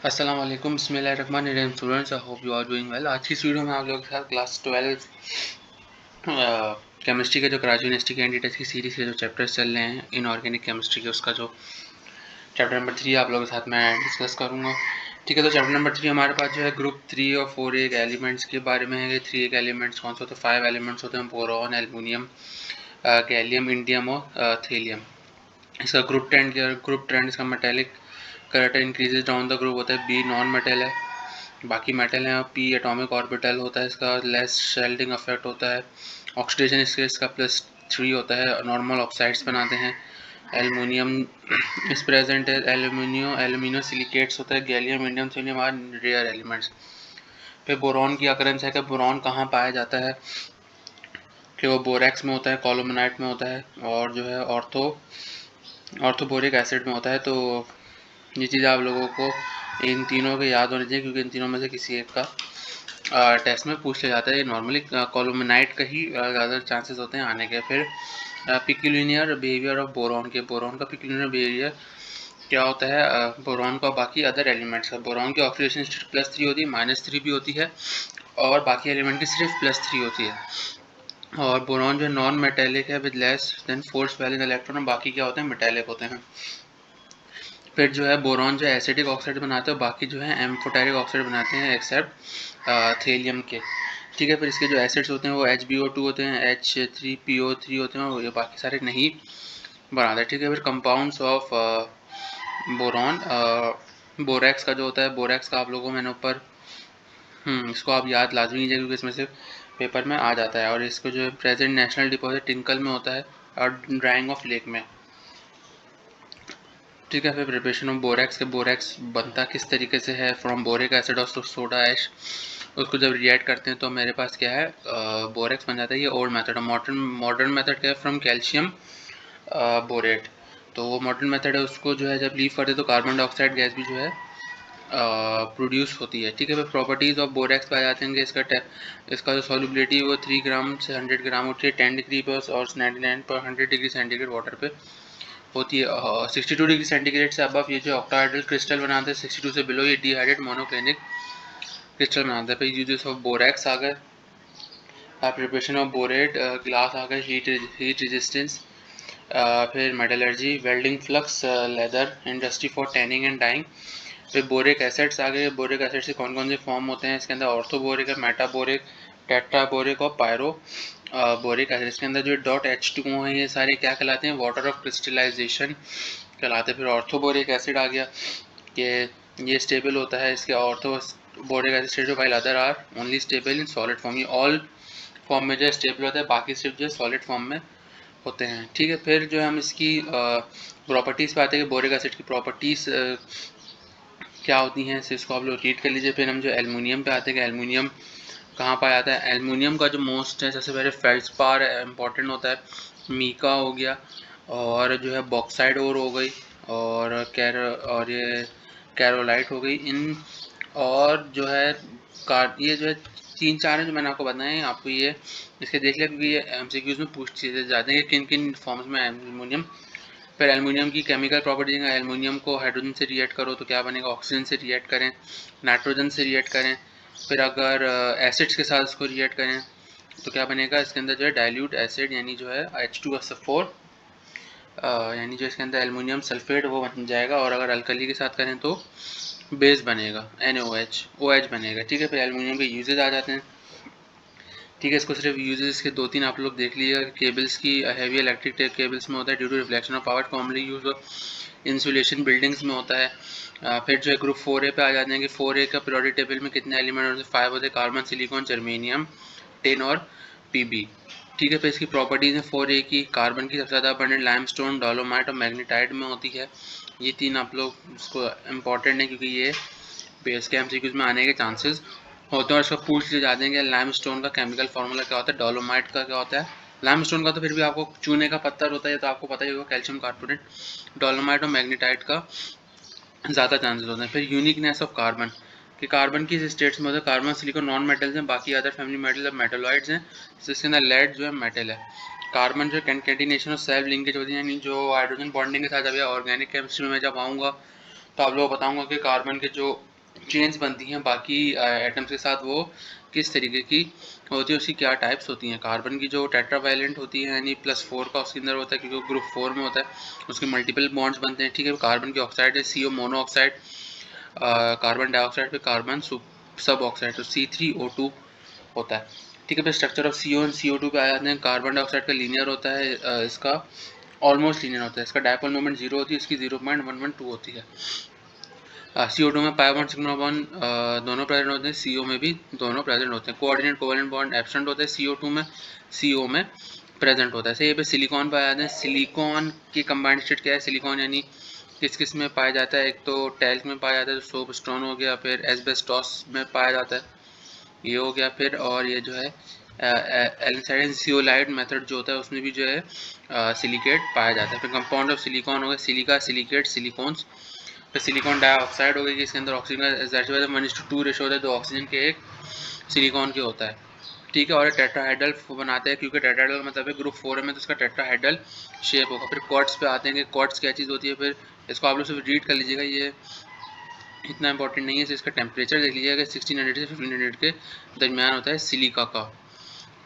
अस्सलाम वालेकुम, बिस्मिल्लाहिर्रहमानिर्रहीम। Students, I hope you are doing well. आज की इस वीडियो में आप लोगों के साथ क्लास 12 केमिस्ट्री के जो कराची यूनिवर्सिटी कैंडिडेट्स की सीरीज़ के जो चैप्टर्स चल रहे हैं इनऑर्गेनिक केमिस्ट्री के, उसका जो चैप्टर नंबर 3 आप लोगों के साथ मैं डिस्कस करूँगा। ठीक है, तो चैप्टर नंबर 3 हमारे पास जो है ग्रुप 3 और 4 एक एलिमेंट्स के बारे में है। 3 एक एलिमेंट्स कौन से होते हैं? 5 एलिमेंट्स होते हैं, बोरॉन, एल्युमिनियम, गैलियम, इंडियम और थेलियम। इसका ग्रुप ट्रेंड इसका metallic current increases down the group होता है। बी नॉन मेटल है, बाकी मेटल हैं। पी एटॉमिक ऑर्बिटल होता है इसका, लेस शेल्डिंग इफेक्ट होता है। ऑक्सीडेशन इसका +3 होता है, नॉर्मल ऑक्साइड्स बनाते हैं। एल्युमिनियम इस प्रेजेंट है, एल्यूमिनो सिलिकेट्स होता है। Gallium, indium, thorium are rare elements. फिर बोरॉन की अकरेंस है कि बोरॉन कहाँ पाया जाता है, कि वो बोरेक्स में होता है, कॉलमनाइट में होता है, और जो है ऑर्थोबोरिक एसिड में होता है। तो ये चीज़ आप लोगों को इन तीनों के याद होनी चाहिए, क्योंकि इन तीनों में से किसी एक का टेस्ट में पूछ लिया जाता है। नॉर्मली कॉलमनाइट का ही ज़्यादा चांसेस होते हैं आने के। फिर पिक्यूलिनियर बिहेवियर ऑफ बोरॉन का पिक्यूलिनियर बिहेवियर क्या होता है बोरॉन का बाकी अदर एलिमेंट्स का। बोरॉन की ऑक्सीडेशन स्टेट +3 होती है, -3 भी होती है, और बाकी एलिमेंट की सिर्फ +3 होती है। और बोरॉन जो नॉन मेटेलिक है with less than force valence electron, बाकी क्या होते हैं? मेटेलिक होते हैं। फिर जो है बोरॉन जो है एसिडिक ऑक्साइड बनाते हैं, बाकी जो है एम्फोटेरिक ऑक्साइड बनाते हैं एक्सेप्ट थेलियम के। ठीक है, फिर इसके जो एसिड्स होते हैं वो HbO2 होते हैं, H3PO3 होते हैं, और ये बाकी सारे नहीं बनाते। ठीक है, फिर कंपाउंड्स ऑफ बोरॉन, बोरेक्स का जो होता है, बोरेक्स का आप लोगों को मैंने ऊपर इसको आप याद लाजमी कीजिए, क्योंकि इसमें से पेपर में आ जाता है। और इसको जो प्रेजेंट नेशनल डिपॉजिट टिंकल में होता है और ड्राइंग ऑफ लेक में। ठीक है, फिर प्रिपरेशन ऑफ बोरेक्स के बोरेक्स बनता किस तरीके से है? फ्रॉम बोरिक एसिड और सोडा ऐश। उसको जब रिएक्ट करते हैं तो मेरे पास क्या है? बोरेक्स बन जाता है। ये ओल्ड मेथड है। मॉडर्न मेथड क्या है? From calcium borate. तो वो मॉडर्न मेथड है, उसको जो है जब लीव करते हैं तो कार्बन डाइऑक्साइड गैस भी जो है प्रोड्यूस होती है। ठीक है, फिर प्रॉपर्टीज़ ऑफ बोरेक्स पाए जाते हैं कि इसका जो सॉल्युबिलिटी वो 3 ग्राम से 100 ग्राम होती है 10 डिग्री पर, और 99 पर 100 डिग्री सेंटीग्रेड वाटर पे होती है। 62 डिग्री सेंटीग्रेड से अबव ये जो ऑक्टाहाइड्रल क्रिस्टल बनाते हैं, 62 से बिलो ये डिहाइड्रेट मोनोक्लिनिक क्रिस्टल बनाते हैं। फिर यूजेस ऑफ बोरेक्स आ गए, प्रिपरेशन ऑफ बोरेट, ग्लास आ गए, हीट रेजिस्टेंस, फिर metallurgy, welding, flux, leather industry for tanning and dyeing. फिर बोरिक एसिड्स आ गए। बोरिक एसिड से कौन कौन से फॉर्म होते हैं? इसके अंदर ऑर्थोबोरिक है, मेटाबोरिक, टेट्राबोरिक और पायरो बोरिक एसिड। इसके अंदर जो .H2O है, ये सारे क्या कहलाते हैं? वाटर ऑफ क्रिस्टलाइजेशन कहलाते हैं। फिर ऑर्थोबोरिक एसिड आ गया कि ये स्टेबल होता है। इसके ऑर्थोबोरिक एसिड जो while other are only stable in solid form. ये ऑल फॉर्म में जो है स्टेबल होता है, बाकी सिर्फ जो है सॉलिड फॉर्म में होते हैं। ठीक है, फिर जो है हम इसकी प्रॉपर्टीज़ पे आते हैं कि बोरिक एसिड की प्रॉपर्टीज़ क्या होती हैं, इसको आप लोग रीड कर लीजिए। फिर हम जो एल्युमिनियम पे आते हैं कि एल्युमिनियम कहाँ पाया जाता है। एल्युमिनियम का जो मोस्ट है, सबसे पहले फेल्ड्स्पार इम्पॉर्टेंट होता है, मीका हो गया, और जो है बॉक्साइड ओर हो गई, और ये कैरोलाइट हो गई। इन और जो है ये जो है 3-4 हैं जो मैंने आपको बताए हैं। आपको ये इसके देख लिया, क्योंकि ये MCQs में पूछ जाते हैं कि किन किन फॉर्म्स में एल्युमिनियम। फिर एल्युमिनियम की केमिकल प्रॉपर्टी, एल्युमिनियम को हाइड्रोजन से रिएक्ट करो तो क्या बनेगा? ऑक्सीजन से रिएक्ट करें, नाइट्रोजन से रिएक्ट करें, फिर अगर एसिड्स के साथ इसको रिएक्ट करें तो क्या बनेगा? इसके अंदर जो है डाइल्यूट एसिड, यानी जो है H2SO4, यानी जो इसके अंदर एल्युमिनियम सल्फेट वो बन जाएगा। और अगर अल्कली के साथ करें तो बेस बनेगा, NaOH बनेगा। ठीक है, फिर एल्युमिनियम के यूजेज आ जाते हैं। ठीक है, इसको सिर्फ यूजेस के 2-3 आप लोग देख लीजिएगा। केबल्स की हैवी इलेक्ट्रिक केबल्स में होता है due to reflection of power, commonly use insulation buildings में होता है। फिर जो है ग्रुप 4A पे आ जाते हैं कि 4A का पीरियोडिक टेबल में कितने एलिमेंट होते हैं? 5 होते हैं, कार्बन, सिलिकॉन, जर्मेनियम, टिन और Pb। ठीक है, फिर इसकी प्रॉपर्टीज़ हैं 4A की। कार्बन की सबसे ज़्यादा अबंडेंट लाइमस्टोन, डोलोमाइट और मैग्नेटाइट में होती है। ये 3 आप लोग उसको इम्पॉर्टेंट है, क्योंकि ये बेस के MCQs में आने के चांसेस होते हैं। और इसको पूछ लिए जाते हैं कि लाइमस्टोन का केमिकल फार्मूला क्या होता है, डोलोमाइट का क्या होता है। लाइमस्टोन का तो फिर भी आपको चूने का पत्थर होता है, तो आपको पता ही होगा, कैल्शियम कार्बोनेट। डोलोमाइट और मैग्नेटाइट का ज़्यादा चांसेस होते हैं। फिर यूनिकनेस ऑफ कार्बन, कि कार्बन किस स्टेट्स में होता है? कार्बन, सिलिकॉन नॉन मेटल्स हैं, बाकी अदर फैमिली मेटल मेटलॉइड्स हैं, जिसके अंदर लेड जो है मेटल है। कार्बन जो कैटेनेशन और सेल्फ लिंकेज होती है, यानी जो हाइड्रोजन बॉन्डिंग के साथ, अभी ऑर्गेनिक केमिस्ट्री में जब आऊँगा तो आप लोगों को बताऊँगा कि कार्बन के जो चेन्स बनती हैं बाकी एटम्स के साथ, वो किस तरीके की होती है, उसकी क्या टाइप्स होती हैं। कार्बन की जो टेट्रावैलेंट होती है यानी +4 का उसके अंदर होता है क्योंकि ग्रुप 4 में होता है, उसके मल्टीपल बॉन्ड्स बनते हैं, ठीक है। कार्बन की ऑक्साइड है CO mono oxide, carbon dioxide पे कार्बन सब ऑक्साइड, तो C3O2 होता है, ठीक है। फिर structure of CO and CO2 पे आ जाते हैं। कार्बन डाइऑक्साइड का लीनियर होता है, इसका ऑलमोस्ट लीनियर होता है, इसका डायपोल मोमेंट 0 होती है, इसकी 0.112 होती है। CO2 में पाई बॉन्ड सिग्मा बॉन्ड दोनों प्रेजेंट होते हैं, CO में भी दोनों प्रेजेंट होते हैं। कोऑर्डिनेट कोवेलेंट बॉन्ड एब्सेंट होता है CO2 में, CO में प्रेजेंट होता है। सही, पे सिलिकॉन पाया जाता है। सिलिकॉन की कंबाइंड स्टेट क्या है, सिलिकॉन यानी किस किस में पाया जाता है, एक तो टैल्क में पाया जाता है, सोप स्टोन हो गया, फिर एस्बेस्टॉस में पाया जाता है, ये हो गया। फिर और ये जो है एल्साइड सियोलाइड मेथड जो होता है उसमें भी जो है सिलिकेट पाया जाता है। फिर कंपाउंड ऑफ सिलिकॉन हो गया सिलिका, सिलिकेट, सिलिकॉन्स। फिर सिलिकॉन डाइऑक्साइड हो गई, इसके अंदर ऑक्सीजन का 1:2 रेशो होता है, 2 ऑक्सीजन के 1 सिलिकॉन के होता है, ठीक है। और टेट्राहाइड्रल बनाते हैं क्योंकि टेट्राहाइड्रल मतलब है ग्रुप 4 में, तो इसका टेट्राहाइड्रल शेप होगा। फिर क्वार्ट्स पे आते हैं कि क्वार्ट्स क्या चीज़ होती है, फिर इसको आप लोग सिर्फ रीड कर लीजिएगा, ये इतना इंपॉर्टेंट नहीं है। इसका टेम्परेचर देख लीजिएगा, 1600 से 1500 के दरमियान होता है सिलिका का,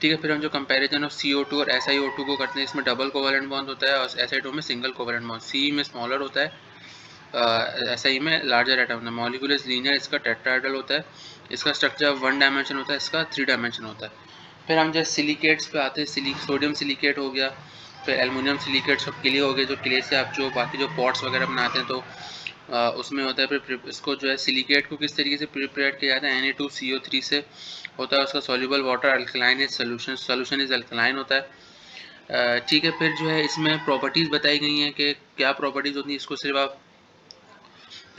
ठीक है। फिर हम जो कंपैरिजन ऑफ CO2 और SiO2 को करते हैं, इसमें डबल कोवेलेंट बॉन्ड होता है और SiO2 में सिंगल कोवेलेंट बॉन्ड, C में स्मॉलर होता है, SI में लार्जर एटम है। मॉलिक्यूल इज लीनियर, इसका टेट्राहेड्रल होता है, इसका स्ट्रक्चर 1 डायमेंशन होता है, इसका 3 डायमेंशन होता है। फिर हम जैसे सिलिकेट्स पे आते हैं, सोडियम सिलिकेट हो गया, फिर एल्युमिनियम सिलिकेट, सब क्ले हो गए, जो क्ले से आप जो बाकी जो पॉट्स वगैरह बनाते हैं तो उसमें होता है। फिर इसको जो है सिलिकेट को किस तरीके से प्रिपेयर किया जाता है, Na2CO3 से होता है, उसका soluble water alkaline is solution is alkaline होता है, ठीक है। फिर जो है इसमें प्रॉपर्टीज़ बताई गई हैं कि क्या प्रॉपर्टीज़ होती हैं, इसको सिर्फ आप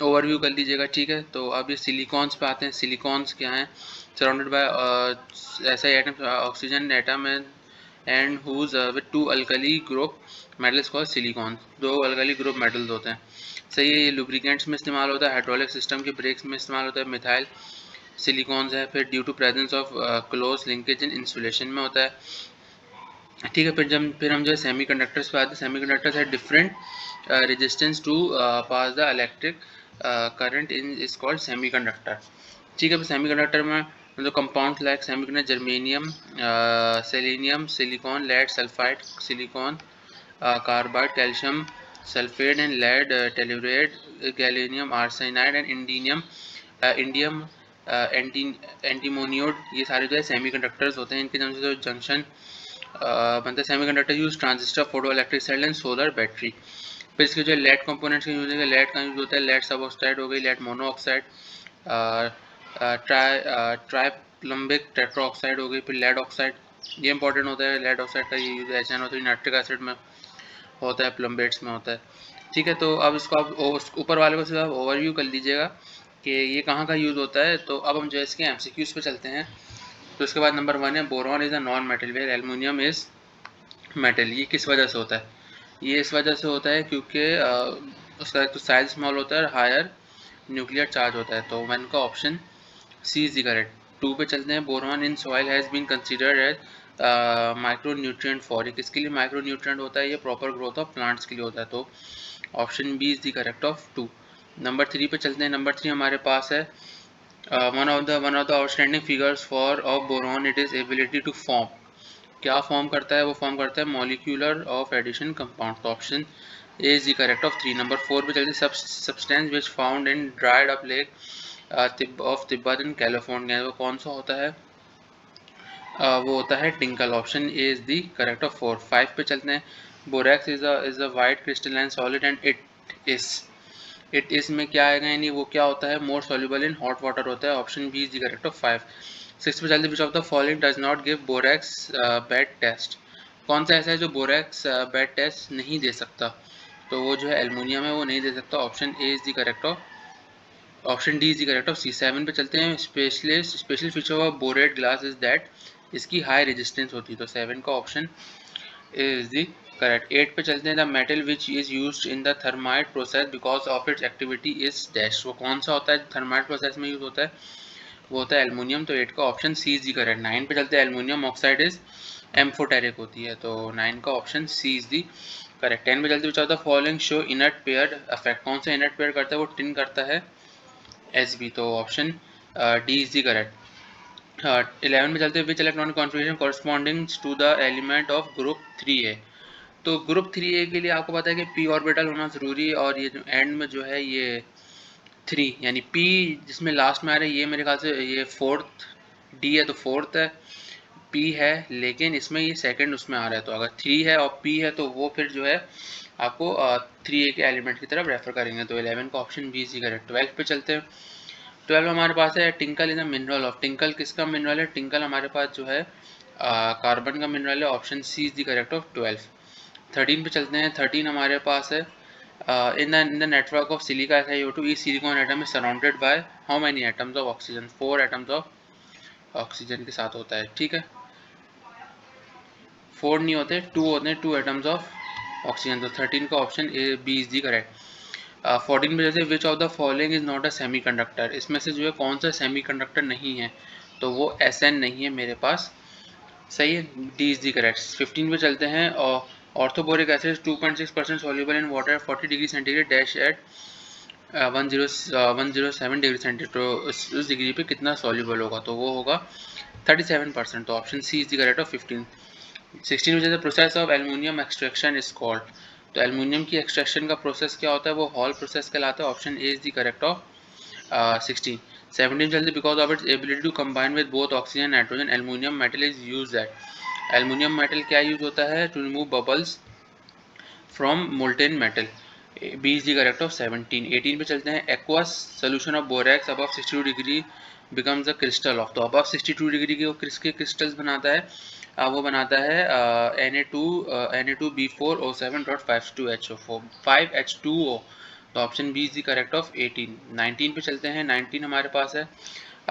ओवरव्यू कर लीजिएगा, ठीक है। तो अब ये सिलिकॉन्स पे आते हैं। सिलिकॉन्स क्या हैं, सराउंडेड बाय ऐसा atom oxygen atom and whose with 2 alkali group metals called silicon, 2 alkali group metals होते हैं, सही है। ये लुब्रिकेंट्स में इस्तेमाल होता है, हाइड्रोलिक सिस्टम के ब्रेक्स में इस्तेमाल होता है, मिथाइल सिलिकॉन्स है। फिर due to presence of close linkage in insulation में होता है, ठीक है। फिर हम जो है सेमी कंडक्टर्स पे आते हैं। सेमी कंडक्टर्स है different resistance to pass the electric current in is called semiconductor, ठीक है। सेमी कंडक्टर में जो compound like semiconductor germanium, selenium, silicon, lead sulphide, silicon carbide, calcium sulphate and lead tellurate, gallium arsenide and indium antimonide, ये सारे जो है semi conductors होते हैं। इनके जो जंक्शन बनता है semiconductor use transistor, photo electric cell and solar battery. फिर इसके जो लेड कंपोनेंट्स का यूज है, लेड का यूज होता है, लेड सब ऑक्साइड हो गई, lead monoxide, triplumbic tetroxide हो गई, फिर लेड ऑक्साइड, ये इंपॉर्टेंट होता है। लेड ऑक्साइड का ये यूज HNO3 नाइट्रिक एसिड में होता है, प्लम्बेट्स में होता है, ठीक है। तो अब इसको आप ऊपर वाले को सिर्फ ओवरव्यू कर लीजिएगा कि ये कहाँ का यूज़ होता है। तो अब हम जो है इसके MCQs पे चलते हैं। तो इसके बाद नंबर 1 है boron is a non metal where aluminium is metal. ये किस वजह से होता है, ये इस वजह से होता है क्योंकि उसका एक तो साइज स्मॉल होता है और हायर न्यूक्लियर चार्ज होता है, तो वन का option C is the correct. 2 पे चलते हैं। Boron in soil has been considered as micro nutrient for, ये किसके लिए माइक्रो न्यूट्रिएंट होता है, ये प्रॉपर ग्रोथ ऑफ प्लांट्स के लिए होता है, तो option B is the correct of 2। Number 3 पे चलते हैं। नंबर 3 हमारे पास है one of the outstanding figures for of boron, it is ability to form, क्या फॉर्म करता है, वो फॉर्म करता है मॉलिक्यूलर ऑफ एडिशन कंपाउंड, तो option A is the correct of 3। Number 4 पे चलते हैं। Substance which found in dried up lake of Tibet in California, वो कौन सा होता है, वो होता है tinkle, option A is the correct of 4। 5 पे चलते हैं। Borax is a white crystalline solid and it इस में क्या आएगा, यानी वो क्या होता है, more soluble in hot water होता है, option B is the correct of 5। 6 पे चलते हैं। Which of the following does not give borax bead test, कौन सा ऐसा है जो बोरेक्स बैड टेस्ट नहीं दे सकता, तो वो जो है एल्युमिनियम है, वो नहीं दे सकता, option A is the correct of option D is the correct of C. 7 पे चलते हैं। Special feature of borate glass is that, इसकी हाई रेजिस्टेंस होती है, तो 7 का ऑप्शन is the correct। 8 पे चलते हैं। The metal which is used in the thermite process because of it's activity is dash, वो कौन सा होता है थर्माइट प्रोसेस में यूज होता है, वो होता है एल्युमिनियम, तो 8 का option C is the correct. 9 पे चलते हैं। एल्युमिनियम ऑक्साइड इज एम्फोटेरिक होती है, तो 9 का option C is the correct. 10 पे चलते हैं। Which of the following show inert pair effect, कौन सा इनर्ट पेयर करता है, वो टिन करता है, Sb, तो option D is the correct. 11 में चलते हैं, which electronic configuration corresponding to the element of group 3a। तो ग्रुप 3a के लिए आपको पता है कि p ऑर्बिटल होना ज़रूरी है, और ये जो एंड में जो है ये 3 यानी p जिसमें लास्ट में आ रहा है, ये मेरे ख्याल से ये फोर्थ d है तो फोर्थ है, p है, लेकिन इसमें ये सेकंड उसमें आ रहा है, तो अगर 3 है और p है तो वो फिर जो है आपको 3a के एलिमेंट की तरफ रेफर करेंगे। तो 11 का ऑप्शन बी इज करेक्ट। 12 पे चलते हैं। 12 हमारे पास है tincal is a mineral of. Tincal किसका मिनरल है? टिंकल हमारे पास जो है कार्बन का मिनरल है, option C is the correct of 12। 13 पे चलते हैं। 13 हमारे पास है in the network of silica SiO2 each silicon atom is surrounded by how many atoms of oxygen? 4 atoms of oxygen के साथ होता है, ठीक है। 4 नहीं होते, 2 होते हैं, 2 atoms of oxygen। तो 13 का option A B is the correct. 14 में जैसे which of the following is not a semiconductor, इसमें से जो है कौन सा सेमीकंडक्टर नहीं है? तो वो SN नहीं है मेरे पास, सही है, डी इज दी करेक्ट। 15 पे चलते हैं। और orthoboric acid 2.6% soluble in water 40 degree centigrade dash at 107 degree centigrade, तो उस डिग्री पे कितना सॉल्यूबल होगा? तो वो होगा 37%, तो option C is the correct of 15। 16 में जैसे process of aluminium extraction is called, तो एल्युमिनियम की एक्सट्रैक्शन का प्रोसेस क्या होता है? वो हॉल प्रोसेस कहलाता है, option A is the correct of 16। 17 चलते, because of its ability to combine with both oxygen nitrogen aluminium metal is used at. Aluminium metal क्या यूज होता है? To remove bubbles from molten metal, B is the correct of 17। 18 पे चलते हैं। Aqueous solution of borax above 62 degree becomes a crystal of, तो above 62 degree के वो किसके क्रिस्टल्स बनाता है? वो बनाता है Na2B4O7.52HO4 5H2O, तो option B is the correct of 18। 19 पे चलते हैं। 19 हमारे पास है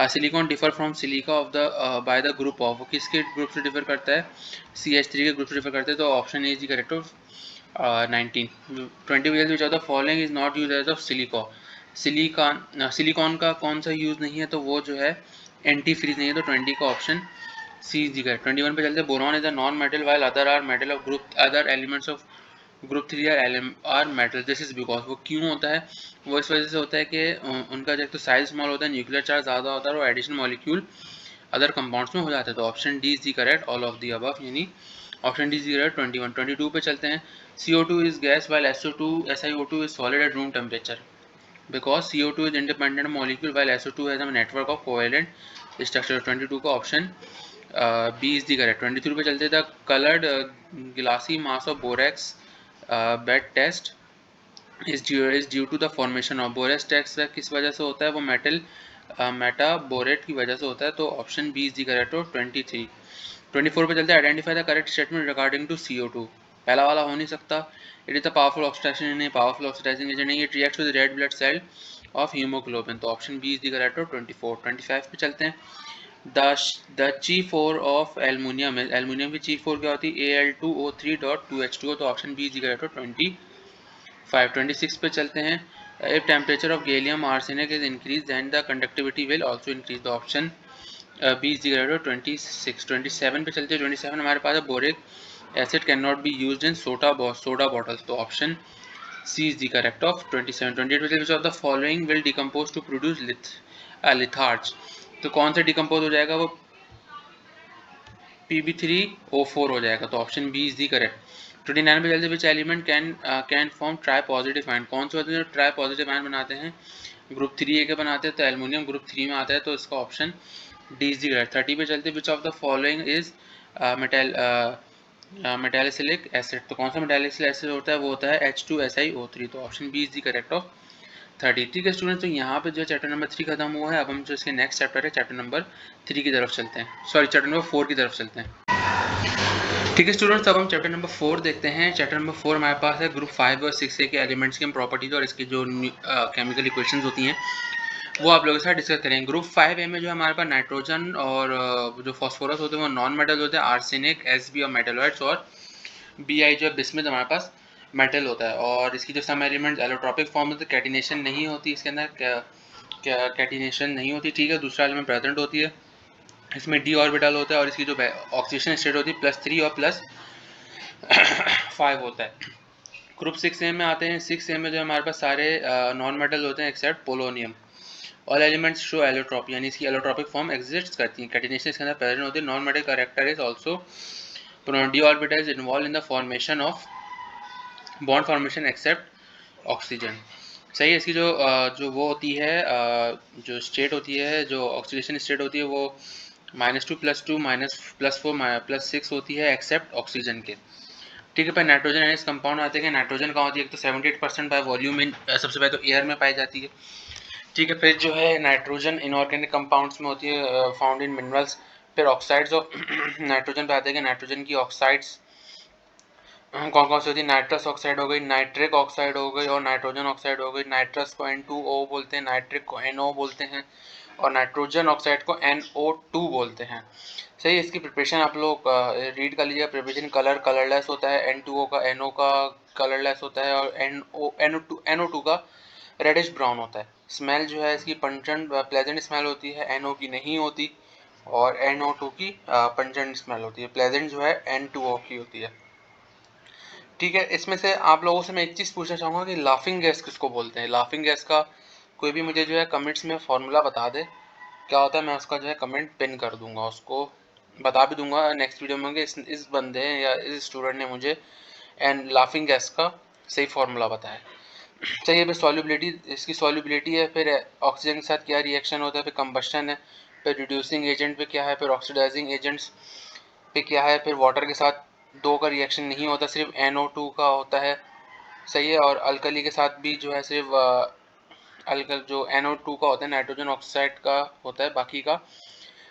silicon differ from silica of the by the group of, वो किसके ग्रुप से डिफर करता है? CH3 के ग्रुप से डिफर करता है, तो option A is the correct of 19। 20 which of the following is not use as of silicon का कौन सा यूज नहीं है? तो वो जो है एंटी फ्रीज नहीं है, तो 20 का option C is the correct. 21 पे चलते हैं। Boron is a non metal while other are metal of group, other elements of group 3 are metal, this is because, वो क्यों होता है? वो इस वजह से होता है कि उनका जो तो साइज स्मॉल होता है, न्यूक्लियर चार्ज ज़्यादा होता है, और एडिशनल मॉलिक्यूल अदर कंपाउंड्स में हो जाते हैं, तो option D is the correct all of the above, यानी option D is the correct. 21। 22 पे चलते हैं। CO2 is gas while SiO2 is solid at room temperature because CO2 is independent molecule while SO2 has a network of covalent structure। 22 का option B is the correct. 23 पे चलते the coloured glassy mass of borax bead test is due to the formation of borax test, किस वजह से होता है? वो metal metaborate की वजह से होता है, तो option B is the correct of 23। 24 पे चलते हैं। Identify the correct statement regarding to CO2, पहला वाला हो नहीं सकता, it is the powerful oxidization नहीं, पावरफुल ऑक्सीडाइजिंग एजेंट नहीं, it reacts with red blood cell of haemoglobin, तो option B is the correct of 24। 25 पे चलते हैं। द ची4 ऑफ एल्युमिनियम, एल्युमिनियम की ची4 क्या होती है? Al2O3.2H2O, तो option B is the correct of 25। 26 पे चलते हैं। If temperature of gallium arsenic is increase then the conductivity will also increase, the option B is the correct of 26। 27 पे चलते हैं। 27 हमारे पास है boric acid can not be used in soda bottles, तो option C is the correct of 27। 28 पे which of the following will decompose to produce litharge, तो कौन सा डिकम्पोज हो जाएगा? वो Pb3O4 हो जाएगा, तो option B is the correct. 29 पे चलते which element can form tri positive ion, कौन से होते हैं जो ट्राई पॉजिटिव आयन बनाते हैं? ग्रुप 3A के बनाते हैं, तो एल्युमिनियम ग्रुप 3 में आता है, तो इसका option D is the correct. 30 पे चलते which of the following is metasilicic acid, तो कौन सा मेटालिसिलिक एसिड होता है? वो होता है H2SiO3, तो option B is the correct of 30। ठीक है स्टूडेंट्स, तो यहाँ पे जो चैप्टर नंबर 3 खत्म हुआ है। अब हम जो इसके नेक्स्ट चैप्टर है चैप्टर नंबर 3 की तरफ चलते हैं, सॉरी चैप्टर नंबर 4 की तरफ चलते हैं। ठीक है स्टूडेंट्स, अब हम चैप्टर नंबर 4 देखते हैं। चैप्टर नंबर 4 हमारे पास है ग्रुप 5 और 6A के एलिमेंट्स की प्रॉपर्टीज और इसकी जो केमिकल इक्वेशंस होती हैं वो आप लोगों के साथ डिस्कस करेंगे। ग्रुप 5A में जो हमारे पास नाइट्रोजन और जो फॉस्फोरस होते हैं वो नॉन मेटल होते हैं, आर्सेनिक Sb और मेटलॉइड्स, और Bi जो बिस्मिथ हमारे पास मेटल होता है। और इसकी जो सम एलिमेंट्स एलोट्रोपिक फॉर्म होती है, कैटिनेशन नहीं होती इसके अंदर, कैटिनेशन नहीं होती, ठीक है। दूसरा एलिमेंट प्रेजेंट होती है, इसमें d ऑर्बिटल होता है, और इसकी जो ऑक्सीडेशन स्टेट होती है +3 और +5 होता है। ग्रुप 6A में आते हैं। 6A में जो हमारे पास सारे नॉन मेटल होते हैं except polonium, all elements show allotropy, यानी इसकी एलोट्रॉपिक फॉर्म एग्जिस्ट करती है, कैटिनेशन इसके अंदर प्रेजेंट होती है। Non metal character is also D orbitals involve in the formation of bond formation except oxygen. सही है। इसकी जो वो होती है, जो स्टेट होती है, जो ऑक्सीडेशन स्टेट होती है, वो -2 + 2 -+4 +6 होती है एक्सेप्ट ऑक्सीजन के। ठीक है। पर नाइट्रोजन एन इस कंपाउंड आते हैं। नाइट्रोजन कहाँ होती है? एक तो 78% बाय वॉल्यूम इन सबसे पहले तो एयर में पाई जाती है। ठीक है। फिर जो है नाइट्रोजन इनऑर्गेनिक कंपाउंड्स में होती है, फाउंड इन मिनरल्स। फिर ऑक्साइड्स ऑफ नाइट्रोजन पे आते हैं कि नाइट्रोजन की ऑक्साइड्स कौन कौन सी होती है? नाइट्रस ऑक्साइड हो गई, नाइट्रिक ऑक्साइड हो गई और नाइट्रोजन ऑक्साइड हो गई। नाइट्रस को N2O बोलते हैं, नाइट्रिक को NO बोलते हैं और नाइट्रोजन ऑक्साइड को NO2 बोलते हैं। सही है। इसकी प्रिपरेशन आप लोग रीड कर लीजिएगा। प्रिपरेशन कलरलेस होता है, N2O का NO का कलरलेस होता है और NO2 का रेडिश ब्राउन होता है। स्मेल जो है इसकी पंचेंट प्लेजेंट स्मेल होती है, NO की नहीं होती, और NO2 की पंचेंट स्मेल होती है। प्लेजेंट जो है N2O की होती है। ठीक है। इसमें से आप लोगों से मैं एक चीज़ पूछना चाहूँगा कि लाफिंग गैस किसको बोलते हैं? लाफिंग गैस का कोई भी मुझे जो है कमेंट्स में फॉर्मूला बता दे क्या होता है, मैं उसका जो है कमेंट पिन कर दूंगा, उसको बता भी दूंगा नेक्स्ट वीडियो में कि इस बंदे या इस स्टूडेंट ने मुझे एंड लाफिंग गैस का सही फॉर्मूला बताया। चाहिए। फिर सॉल्युबिलिटी, इसकी सॉल्युबिलिटी है, फिर ऑक्सीजन के साथ क्या रिएक्शन होता है, फिर कंबस्शन है, फिर रिड्यूसिंग एजेंट पे क्या है, फिर ऑक्सीडाइजिंग एजेंट्स पे क्या है, फिर वाटर के साथ दो का रिएक्शन नहीं होता, सिर्फ NO2 का होता है। सही है। और अल्कली के साथ भी जो है सिर्फ अल्कल जो NO2 का होता है, नाइट्रोजन ऑक्साइड का होता है, बाकी का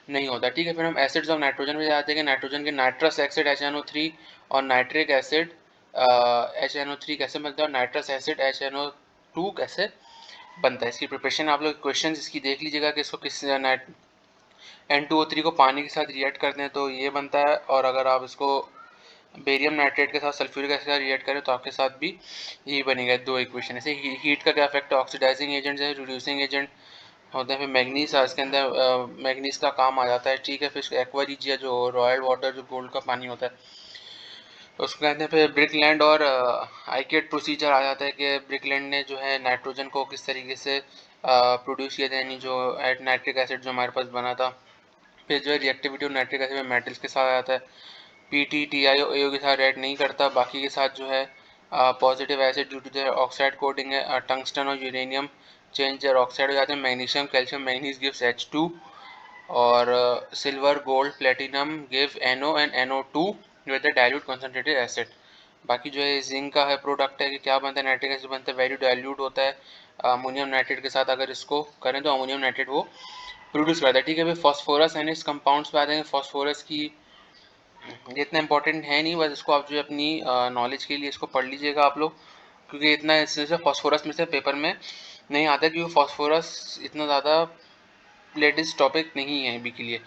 नहीं होता। ठीक है। फिर हम एसिड्स ऑफ नाइट्रोजन में जाते हैं कि नाइट्रोजन के नाइट्रस एसिड HNO3 और नाइट्रिक एसिड HNO3 कैसे बनता है और नाइट्रस एसिड HNO2 कैसे बनता है। इसकी प्रिपरेशन आप लोग क्वेश्चन इसकी देख लीजिएगा कि इसको किस N2O3 को पानी के साथ रिएक्ट करते हैं तो ये बनता है, और अगर आप इसको बेरियम नाइट्रेट के साथ सल्फ्यूरिक एसिड का रिएक्ट करें तो आपके साथ भी यही बनेगा। दो इक्वेशन। ऐसे हीट का क्या इफेक्ट है? ऑक्सीडाइजिंग एजेंट है, रिड्यूसिंग एजेंट होते हैं। फिर मैग्नीज इसके अंदर मैग्नीज का काम आ जाता है। ठीक है। फिर एक्वारिजिया जो रॉयल वाटर जो गोल्ड का पानी होता है उसको कहते हैं। फिर ब्रिकलैंड और आइकेट प्रोसीजर आ जाता है कि ब्रिकलैंड ने जो है नाइट्रोजन को किस तरीके से प्रोड्यूस किया था, यानी जो नाइट्रिक एसिड जो हमारे पास बना था। फिर जो है रिएक्टिविटी ऑफ नाइट्रिक एसिड में मेटल्स के साथ आता है। PTTiO के साथ रिएक्ट नहीं करता, बाकी के साथ जो है positive acid due to the oxide coating है, टंगस्टन और यूरेनियम चेंज देयर ऑक्साइड हो जाते हैं। Magnesium calcium manganese gives H2 और silver gold platinum give NO and NO2 with the dilute concentrated acid. बाकी जो है जिंक का है प्रोडक्ट है कि क्या बनता है, नाइट्रिक एसिड बनता है, वेरी डाइल्यूट होता है अमोनियम नाइट्रेट के साथ। अगर इसको करें तो अमोनियम नाइट्रेट वो प्रोड्यूस करता है। ठीक है। फिर फॉस्फोरस एंड इस कंपाउंड्स पे आते हैं। फॉस्फोरस की ये इतना इंपॉर्टेंट है नहीं, बस इसको आप जो अपनी नॉलेज के लिए इसको पढ़ लीजिएगा आप लोग, क्योंकि इतना इससे फॉस्फोरस में से पेपर में नहीं आता, क्योंकि फॉस्फोरस इतना ज़्यादा लेटेस्ट टॉपिक नहीं है अभी के लिए।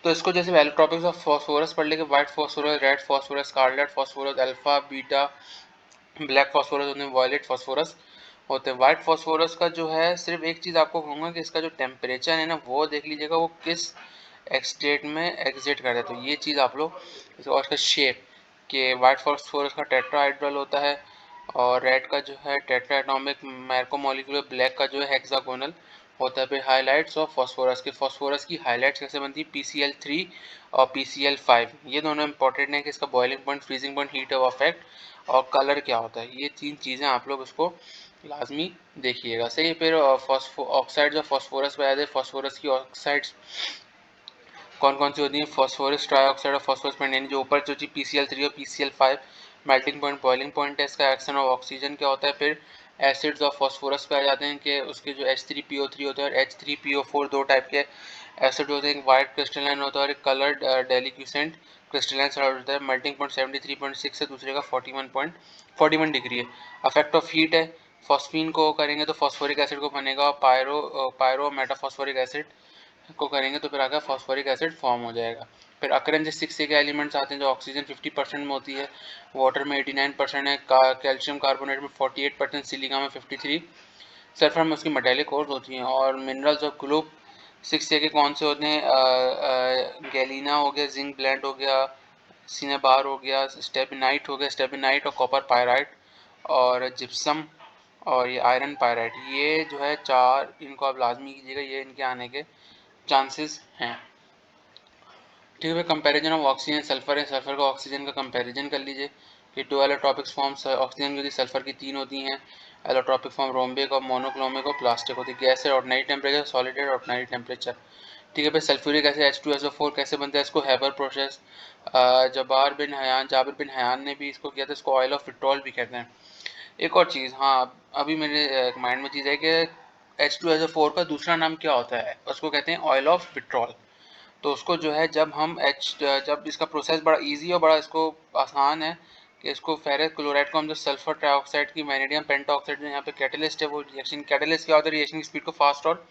तो इसको जैसे एलोट्रॉपिक्स ऑफ फॉस्फोरस पढ़ लेंगे, white phosphorus, red phosphorus, scarlet phosphorus, alpha beta black phosphorus होते हैं, वायलेट फॉस्फोरस होते हैं। व्हाइट फॉस्फोरस का जो है सिर्फ एक चीज़ आपको कहूँगा कि इसका जो टेम्परेचर है ना वो देख लीजिएगा, वो किस स्टेट में एग्जिट करता है। तो ये चीज़ आप लोग, और इसका शेप कि व्हाइट फॉस्फोरस का टेट्राहाइड्रल होता है और रेड का जो है टेट्राएटॉमिक मैक्रोमोलिकुलर, ब्लैक का जो है हेक्सागोनल होता है। फिर हाइलाइट्स ऑफ फॉस्फोरस के, फॉस्फोरस की हाइलाइट्स कैसे बनती है? PCl3 और PCl5, ये दोनों इंपॉर्टेंट है कि इसका boiling point, freezing point, heat of effect और कलर क्या होता है। ये तीन चीज़ें आप लोग इसको लाजमी देखिएगा। सही। फिर ऑक्साइड्स ऑफ फॉस्फोरस पे आते हैं। फॉस्फोरस की ऑक्साइड्स कौन कौन सी होती हैं? फॉस्फोरस ट्राईऑक्साइड और फॉस्फोरस पेंटेन, जो ऊपर जो चीज PCl3 और PCl5 melting point, boiling point है, इसका एक्शन ऑफ ऑक्सीजन क्या होता है। फिर एसिड्स ऑफ फॉस्फोरस पे आ जाते हैं कि उसके जो H3PO3 होता है और H3PO4 दो टाइप के एसिड होते हैं, एक वाइट क्रिस्टलाइन होता है और एक कलर्ड डेलिक्यूसेंट क्रिस्टलाइन सॉल्ट होता है। मेल्टिंग पॉइंट 73.6 है, दूसरे का 41 डिग्री है। अफेक्ट ऑफ हीट है, फॉस्फीन को करेंगे तो फॉस्फोरिक एसिड को बनेगा, पायरो मेटाफॉस्फोरिक एसिड को करेंगे तो फिर आगे फॉस्फोरिक एसिड फॉर्म हो जाएगा। फिर अकरेंस 6 के एलिमेंट्स आते हैं, जो ऑक्सीजन 50% में होती है, वाटर में 89% है, कैल्शियम कार्बोनेट में 48%, सिलिका में 53, सल्फर में उसकी मेटेलिक ओर्स होती हैं। और मिनरल्स ऑफ ग्रुप 6 के कौन से होते हैं? गैलीना हो गया, जिंक ब्लेंड हो गया, सिनेबार हो गया, स्टेबिनाइट हो गया, स्टेबिनाइट और कॉपर पायराइट और जिप्सम और ये आयरन पायराइट, ये जो है चार, इनको आप लाजमी कीजिएगा, ये इनके आने के चांसेस हैं। ठीक है, कंपैरिजन ऑफ ऑक्सीजन सल्फर है, सल्फर का ऑक्सीजन का कंपैरिजन कर लीजिए कि टू एलोट्रॉपिक फॉर्म्स ऑक्सीजन की सल्फर की 3 होती हैं, एलोट्रॉपिक फॉर्म रोम्बिक और मोनोक्लोमिक और प्लास्टिक होती है। गैस है ऑर्डिनरी टेम्परेचर, सॉलिड है ऑर्डिनरी टेम्परेचर। ठीक है, फिर सल्फ्यूरिक एसिड H2SO4 कैसे बनता है, इसको Haber process, Jabir bin Hayyan ने भी इसको किया था, इसको ऑयल ऑफ विट्रॉल भी कहते हैं। एक और चीज़, हाँ अभी मेरे माइंड में चीज़ है कि H2SO4 का दूसरा नाम क्या होता है, उसको कहते हैं ऑयल ऑफ विट्रॉल। तो उसको जो है जब इसका प्रोसेस बड़ा इजी और बड़ा इसको आसान है कि इसको फेरस क्लोराइड को हम जो सल्फर ट्राइऑक्साइड की वैनेडियम पेंटाऑक्साइड जो यहाँ पे कैटलिस्ट है, वो रिएक्शन कैटलिस्ट क्या होता है, रिएक्शन की स्पीड को फास्ट और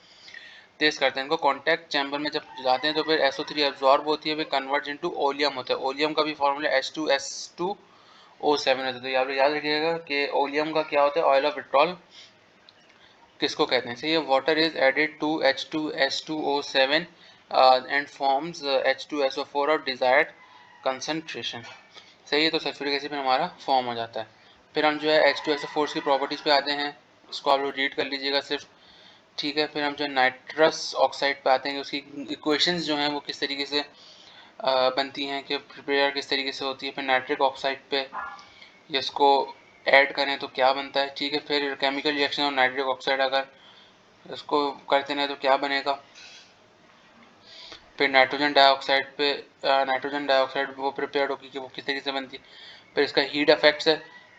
तेज करते हैं। इनको कॉन्टैक्ट चैम्बर में जब जाते हैं तो फिर SO3 एब्जॉर्ब होती है, फिर कन्वर्ट इनटू ओलियम होता है। ओलियम का भी फॉर्मूला H2S2O7 होता है। तो आप लोग याद रखिएगा कि ओलियम का क्या होता है, ऑयल ऑफ विट्रॉल किसको कहते हैं। सही है, water is added to H2S2O7 and forms H2SO4 और डिजायर्ड कंसंट्रेशन। सही है, तो सल्फ्यूरिक एसिड में हमारा फॉर्म हो जाता है। फिर हम जो है H2SO4 की प्रॉपर्टीज पे आते हैं, इसको आप लोग रीड कर लीजिएगा सिर्फ। ठीक है, फिर हम जो नाइट्रस ऑक्साइड पे आते हैं, उसकी इक्वेशंस जो हैं वो किस तरीके से बनती हैं, कि प्रिपेयर किस तरीके से होती है। फिर नाइट्रिक ऑक्साइड पे इसको ऐड करें तो क्या बनता है। ठीक है, फिर chemical reaction of nitric oxide अगर इसको करते हैं तो क्या बनेगा। फिर नाइट्रोजन डाइऑक्साइड वो प्रिपेयर होगी कि वो किस तरीके से बनती है। फिर इसका हीट इफेक्ट्स है।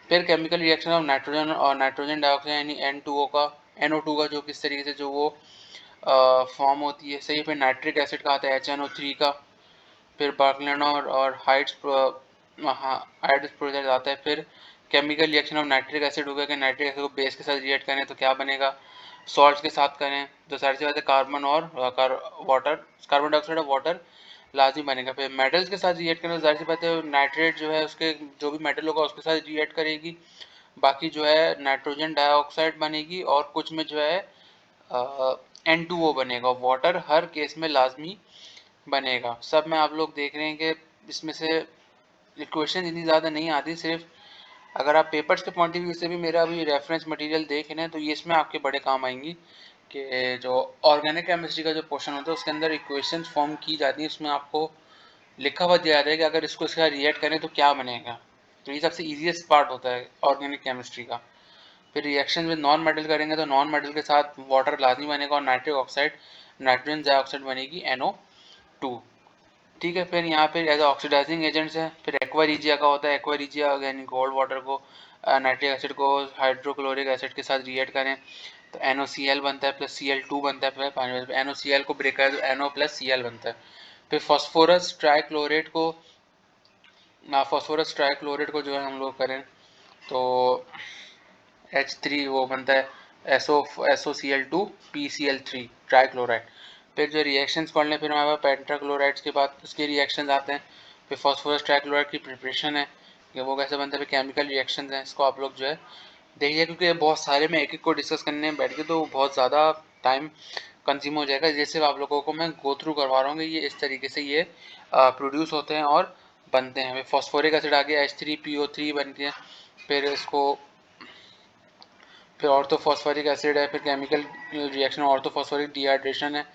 फिर केमिकल रिएक्शन ऑफ नाइट्रोजन और नाइट्रोजन डाइऑक्साइड यानी NO2 का जो किस तरीके से जो वो फॉर्म होती है। सही, फिर नाइट्रिक एसिड का आता है HNO3 का। फिर बार्कलेनो और हाइड्स प्रोजेक्ट आता है। फिर chemical reaction of nitric acid हो गया कि नाइट्रिक एसिड को बेस के साथ रिएक्ट करें तो क्या बनेगा, सॉल्ट्स के साथ करें तो सारी सी बात है कार्बन और वाटर, कार्बन डाइऑक्साइड और वाटर लाजमी बनेगा। फिर मेटल्स के साथ रिएक्ट करें तो जाहिर सी बात है नाइट्रेट जो है उसके जो भी मेटल होगा उसके साथ रिएक्ट करेगी, बाकी जो है नाइट्रोजन डाइऑक्साइड बनेगी और कुछ में जो है N2O बनेगा। वाटर हर केस में लाजमी बनेगा। सब में आप लोग देख रहे हैं कि इसमें से इक्वेशन इतनी ज़्यादा नहीं आती, सिर्फ अगर आप पेपर्स के पॉइंट ऑफ व्यू से भी मेरा अभी रेफरेंस मटेरियल देख रहे हैं तो ये इसमें आपके बड़े काम आएंगी कि जो ऑर्गेनिक केमिस्ट्री का जो पोर्शन होता है उसके अंदर इक्वेशंस फॉर्म की जाती है, उसमें आपको लिखा हुआ दिया जाता है कि अगर इसको इसका रिएक्ट करें तो क्या बनेगा। तो ये सबसे ईजीएस्ट पार्ट होता है ऑर्गेनिक केमिस्ट्री का। फिर रिएक्शन विद नॉन मेटल करेंगे तो नॉन मेटल के साथ वाटर लाजमी बनेगा और नाइट्रिक ऑक्साइड नाइट्रोजन डाइऑक्साइड बनेगी NO2। ठीक है, फिर यहाँ पे एज ऑक्सीडाइजिंग एजेंट्स है। फिर एक्वारीजिया का होता है, एक्वारीजिया यानी कोल्ड वाटर को नाइट्रिक एसिड को हाइड्रोक्लोरिक एसिड के साथ रिएक्ट करें तो NOCl बनता है प्लस Cl2 बनता है, फिर पानी में NOCl को ब्रेक करें तो NO प्लस Cl बनता है। फिर फॉस्फोरस ट्राइक्लोरेट को जो है हम लोग करें तो H3 वो बनता है SOCl2 PCl3 ट्राइक्लोराइड। फिर जो रिएक्शंस पढ़ लें, फिर हमारे पास पेंटाक्लोराइड्स के बाद उसके रिएक्शंस आते हैं। फिर फॉस्फोरस ट्राइक्लोराइड की प्रिपरेशन है कि वो कैसे बनता है। फिर केमिकल रिएक्शंस हैं, इसको आप लोग जो है देखिए, क्योंकि बहुत सारे में एक एक को डिस्कस करने बैठ के तो बहुत ज़्यादा टाइम कंज्यूम हो जाएगा। जैसे आप लोगों को मैं गो थ्रू करवा रहा हूँ कि ये इस तरीके से ये प्रोड्यूस होते हैं और बनते हैं। फिर फॉस्फोरिक एसिड आ गया H3PO3 बनती है। फिर इसको फिर ऑर्थोफॉस्फोरिक एसिड है। फिर केमिकल रिएक्शन ऑर्थोफॉस्फोरिक डिहाइड्रेशन है।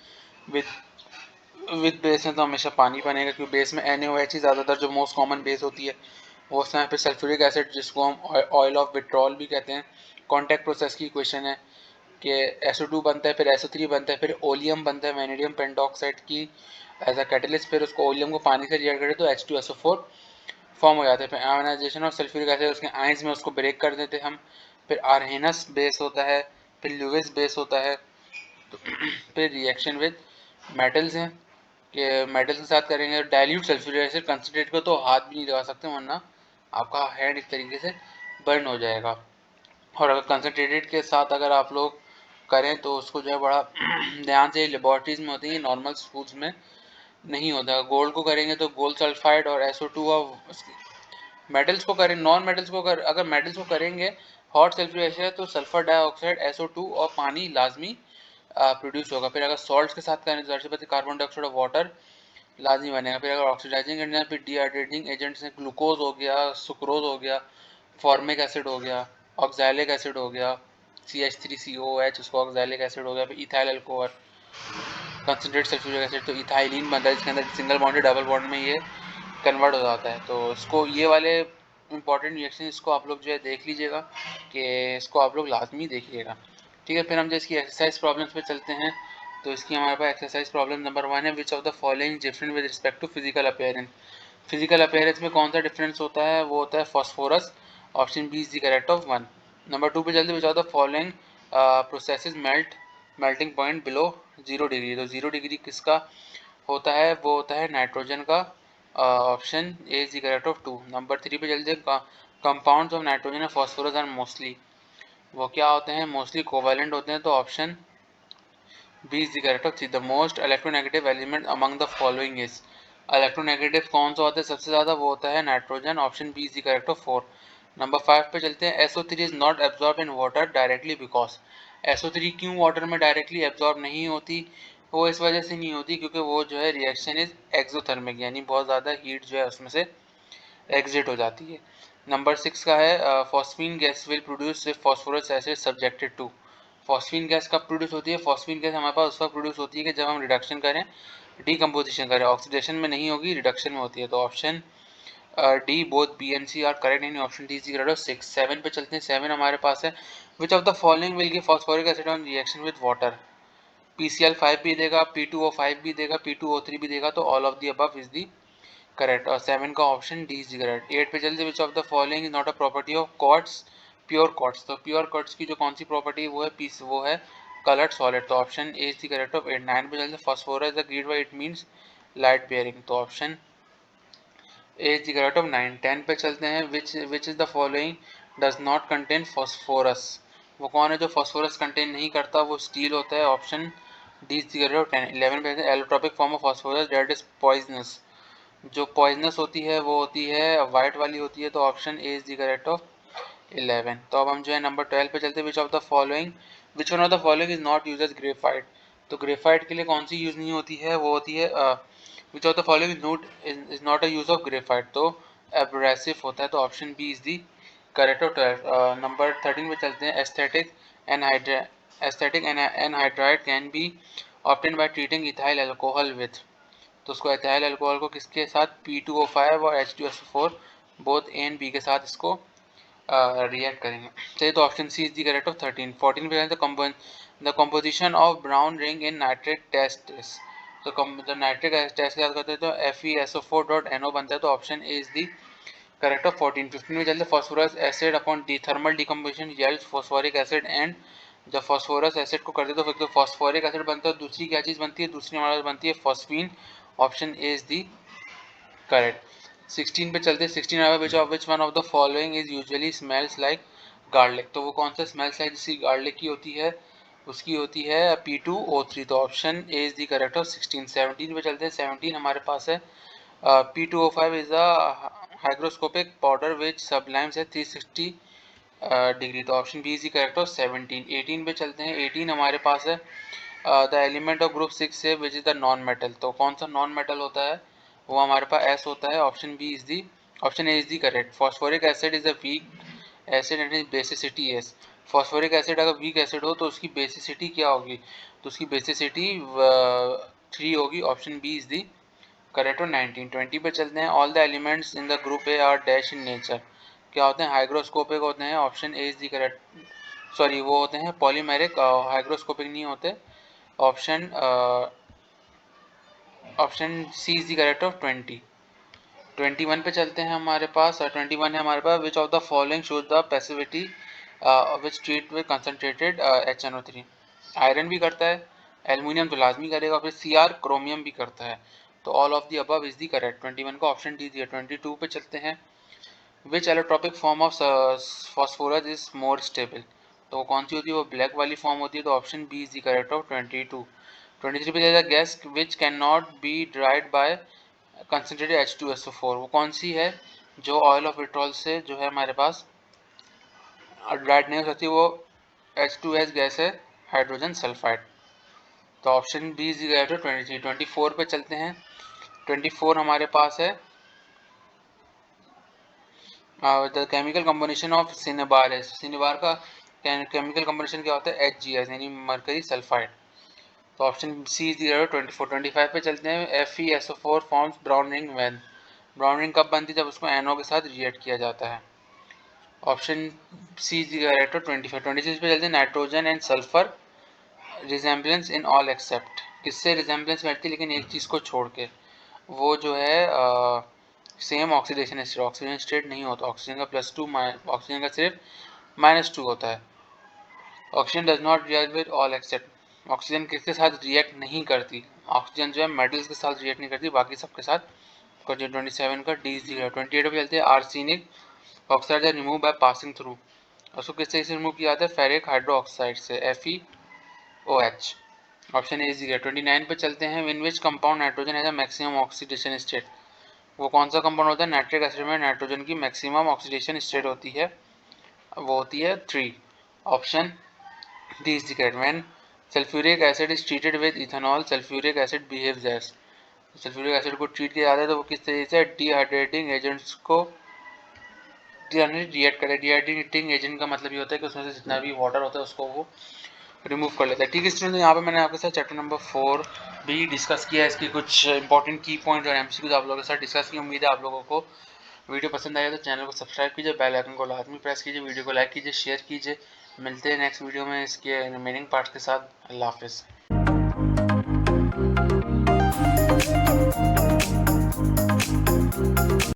विद बेस में तो हमेशा पानी बनेगा क्योंकि बेस में NaOH ही ज़्यादातर जो मोस्ट कॉमन बेस होती है वो उसमें है। फिर सल्फ्यूरिक एसिड जिसको हम ऑयल ऑफ विट्रॉल भी कहते हैं। कॉन्टैक्ट प्रोसेस की इक्वेशन है कि SO2 बनता है, फिर SO3 बनता है, फिर ओलियम बनता है वैनेडियम पेंटॉक्साइड की एज अ कैटलिस्ट। फिर उसको ओलियम को पानी से रिएक्ट करें तो H2SO4 फॉर्म हो जाते हैं। फिर आयोनाइजेशन ऑफ सल्फ्यूरिक एसिड उसके आयंस में उसको ब्रेक कर देते हैं हम। फिर आर्हेनस बेस होता है, फिर लुइस बेस होता है। तो फिर रिएक्शन विद मेटल्स हैं कि मेटल्स के साथ करेंगे डाइल्यूट सल्फ्यूरिक एसिड कंसनट्रेट को तो हाथ भी नहीं लगा सकते वरना आपका हैंड इस तरीके से बर्न हो जाएगा। और अगर कंसनट्रेटेड के साथ अगर आप लोग करें तो उसको जो है बड़ा ध्यान से लेबोरेटरीज में होती है, नॉर्मल स्कूल्स में नहीं होता। गोल्ड को करेंगे तो गोल्ड सल्फाइड और SO2 और मेटल्स को करें, नॉन मेटल्स को अगर मेटल्स को करेंगे हॉट सल्फ्यूरिक एसिड तो सल्फर डाइऑक्साइड SO2 और पानी लाजमी प्रोड्यूस होगा। फिर अगर सॉल्ट्स के साथ करें तो जाहिर सी बात है कार्बन डाइऑक्साइड और वाटर लाजमी बनेगा। फिर अगर ऑक्सीडाइजिंग एजेंट है, फिर डिहाइड्रेटिंग एजेंट्स हैं, ग्लूकोज हो गया, सुक्रोज हो गया, फॉर्मिक एसिड हो गया, ऑक्सैलिक एसिड हो गया, CH3COOH, उसको ऑक्सैलिक एसिड हो गया। फिर ethyl alcohol concentrate sulphuric acid, तो इथाइलिन बनता है जिसके अंदर सिंगल बॉन्ड डबल बॉन्ड में ये कन्वर्ट हो जाता है। तो इसको ये वाले इंपॉर्टेंट रिएक्शन इसको आप लोग जो है देख लीजिएगा, कि इसको आप लोग लाजमी देखिएगा, ठीक है। फिर हम जो इसकी एक्सरसाइज प्रॉब्लम्स पे चलते हैं। तो इसकी हमारे पास एक्सरसाइज प्रॉब्लम नंबर 1 है, which of the following different with respect to physical appearance. Physical appearance में कौन सा डिफरेंस होता है, वो होता है phosphorus. Option B is the correct of 1। Number 2 पे चलते हैं, which of the following processes melting point below 0 degree. तो 0 डिग्री किसका होता है, वो होता है नाइट्रोजन का। Option A is the correct of 2। Number 3 पे चलते हैं, compounds of nitrogen and phosphorus are mostly, वो क्या होते हैं, मोस्टली कोवेलेंट होते हैं। तो option B is the correct of 3। The most electronegative element among the following is, electronegative कौन सा होता है सबसे ज्यादा, वो होता है nitrogen. Option B is the correct of 4। Number 5 पे चलते हैं, SO3 is not absorb in water directly because. SO3 क्यों वाटर में डायरेक्टली एब्जॉर्ब नहीं होती, वो इस वजह से नहीं होती क्योंकि वो जो है रिएक्शन इज एक्सोथर्मिक, यानी बहुत ज़्यादा हीट जो है उसमें से एग्जिट हो जाती है। नंबर 6 का है, phosphine gas will produce if phosphorus acid subjected to. Phosphine gas कब प्रोड्यूस होती है, फॉस्फीन गैस हमारे पास उस वक्त प्रोड्यूस होती है कि जब हम रिडक्शन करें, डीकम्पोजिशन करें, ऑक्सीडेशन में नहीं होगी, रिडक्शन में होती है। तो option D both B and C are correct, यानी option D is correct of 6। 7 पे चलते हैं, 7 हमारे पास है, which of the following will give phosphoric acid on reaction with water. PCl5 भी देगा, P2O5 भी देगा, P2O3 भी देगा, तो all of the above is the correct. और 7 का ऑप्शन डी इज करेक्ट। 8 पे चलते, which of the following is not a property of quartz, pure quartz. तो प्योर क्वार्ट्ज की जो कौन सी प्रॉपर्टी वो है, पीस वो है कलर्ड सॉलिड। तो option A is the correct of 8। 9 पे चलते, phosphorus the Greek why it means light bearing. तो option A is the correct of 9। 10 पे चलते हैं, which is the following does not contain phosphorus. वो कौन है जो फॉस्फोरस कंटेन नहीं करता, वो स्टील होता है। Option D is the correct of 10। 11 पे allotropic form of phosphorus that is poisonous. जो पॉइजनस होती है वो होती है वाइट वाली होती है। तो option A is the correct of 11। तो अब हम जो है नंबर 12 पे चलते हैं, which of the following, which one of the following is not use as graphite. तो ग्रेफाइट के लिए कौन सी यूज नहीं होती है, वो होती है which of the following is not a use of graphite. तो एब्रेसिव होता है। तो option B is the correct of 12। Number 13 पे चलते हैं, acetic anhydride can be obtain by treating ethyl alcohol with. तो उसको एथाइल अल्कोहल को किसके साथ, P2O5 और H2SO4 both A and B के साथ इसको रिएक्ट करेंगे। चलिए, तो option C is the correct of 13। 14 पे the composition of brown ring in nitric test is. तो जब नाइट्रिक टेस्ट याद करते हैं तो FeSO4.NO बनता है। तो option A is the correct of 14। 15 में चलते, phosphorus acid upon the thermal decomposition yields phosphoric acid and, जब फॉस्फोरस एसिड को करते तो फिर तो फॉस्फोरिक एसिड बनता है, दूसरी क्या चीज़ बनती है, दूसरी हमारे पास बनती है phosphine. Option A is the correct. 16 पे चलते, 16 विच one of the following is usually smells like garlic. तो वो कौन सा स्मेल्स लाइक जिसकी गार्लिक की होती है, उसकी होती है P2O3। तो option A is the correct of 16। 17 पे चलते हैं, 17 हमारे पास है, P2O5 is a hygroscopic powder which sublimes at 360 degree. तो option B is correct of 17। 18 पे चलते हैं, 18 हमारे पास है, द एलिमेंट ऑफ ग्रुप 6 से विच इज द नॉन मेटल। तो कौन सा नॉन मेटल होता है, वो हमारे पास एस होता है। Option B is the, option A is the correct. Phosphoric acid is a weak acid and is basicity S. Phosphoric acid अगर वीक एसिड हो तो उसकी बेसिसिटी क्या होगी, तो उसकी बेसिसिटी 3 होगी। Option B is the correct और 19। 20 पे चलते हैं, all the elements in the group A are dash in nature. क्या होते हैं, हाइग्रोस्कोपिक होते हैं। Option A is the correct, sorry वो होते हैं पॉलीमेरिक, हाइग्रोस्कोपिक नहीं होते। Option option C is the correct of 20। 21 पे चलते हैं हमारे पास, 21 है हमारे पास, which of the following shows the passivity which treat with concentrated HNO3। Iron भी करता है, एल्यूमिनियम तो लाजमी करेगा, फिर Cr क्रोमियम भी करता है। तो all of the above is the correct. 21 का ऑप्शन डी दिया। 22 पे चलते हैं, which allotropic form of phosphorus is more stable. तो वो कौन सी होती है, वो ब्लैक वाली फॉर्म होती है। तो option B is the correct of 22। 23 पे चलता है, gas which can not be dried by concentrated H2SO4। वो कौन सी है जो ऑयल ऑफ विट्रॉल से जो है हमारे पास ड्राइड नहीं हो सकती, वो H2S गैस है, हाइड्रोजन सल्फाइड। तो ऑप्शन बी इज करेक्ट है 23। 24 पे चलते हैं, 24 हमारे पास है, the chemical composition of cinnabar है। सिनेबार का केमिकल कम्बिनेशन क्या होता है, HGS यानी मरकरी सल्फाइड। तो ऑप्शन सी इज 24। 25 पे चलते हैं। FeSO4 forms brown ring when. Brown ring कब बनती है, जब उसको NO के साथ रिएक्ट किया जाता है। Option C is correct. 25। 26 पे चलते हैं। Nitrogen and sulphur resemblance in all except. किससे रिजेम्बलेंस बैठती है लेकिन एक चीज़ को छोड़ के, वो जो है same oxidation state. Oxygen state नहीं होता, ऑक्सीजन का +2, ऑक्सीजन का सिर्फ -2 होता है। Oxygen does not react with all except. Oxygen किसके साथ रिएक्ट नहीं करती, ऑक्सीजन जो है मेटल्स के साथ रिएक्ट नहीं करती, बाकी सबके साथ। 27 का डी इज 28 पे चलते हैं। Arsenic oxide remove by passing through. उसको किस तरीके से रिमूव किया जाता है, फेरिक हाइड्रो ऑक्साइड से, FeOH। ऑप्शन ए इज 29 पे चलते हैं। In which compound nitrogen has a maximum oxidation state. वो कौन सा कंपाउंड होता है, नाइट्रिक एसिड में नाइट्रोजन की मैक्सिमम ऑक्सीडेशन स्टेट होती है, वो होती है 3। Option D is correct. When sulphuric acid is treated with ethanol, sulphuric acid behaves as. Sulphuric acid को ट्रीट किया जाता है तो वो किस तरीके से डिहाइड्रेटिंग एजेंट्स को रिएक्ट करे। डिहाइड्रेटिंग एजेंट का मतलब ये होता है कि उसमें से जितना भी वाटर होता है उसको वो रिमूव कर लेता है। ठीक है स्टूडेंट, यहाँ पे मैंने आपके साथ चैप्टर नंबर 4 भी डिस्कस किया है। इसकी कुछ इंपॉर्टेंट की पॉइंट और MCQs आप लोगों के साथ डिस्कस की। उम्मीद है आप लोगों को वीडियो पसंद आया तो चैनल को सब्सक्राइब कीजिए, बेल आइकन को लाजमी प्रेस कीजिए, वीडियो को लाइक कीजिए, शेयर कीजिए। मिलते हैं नेक्स्ट वीडियो में इसके रिमेनिंग पार्ट्स के साथ। अल्लाह हाफिज़।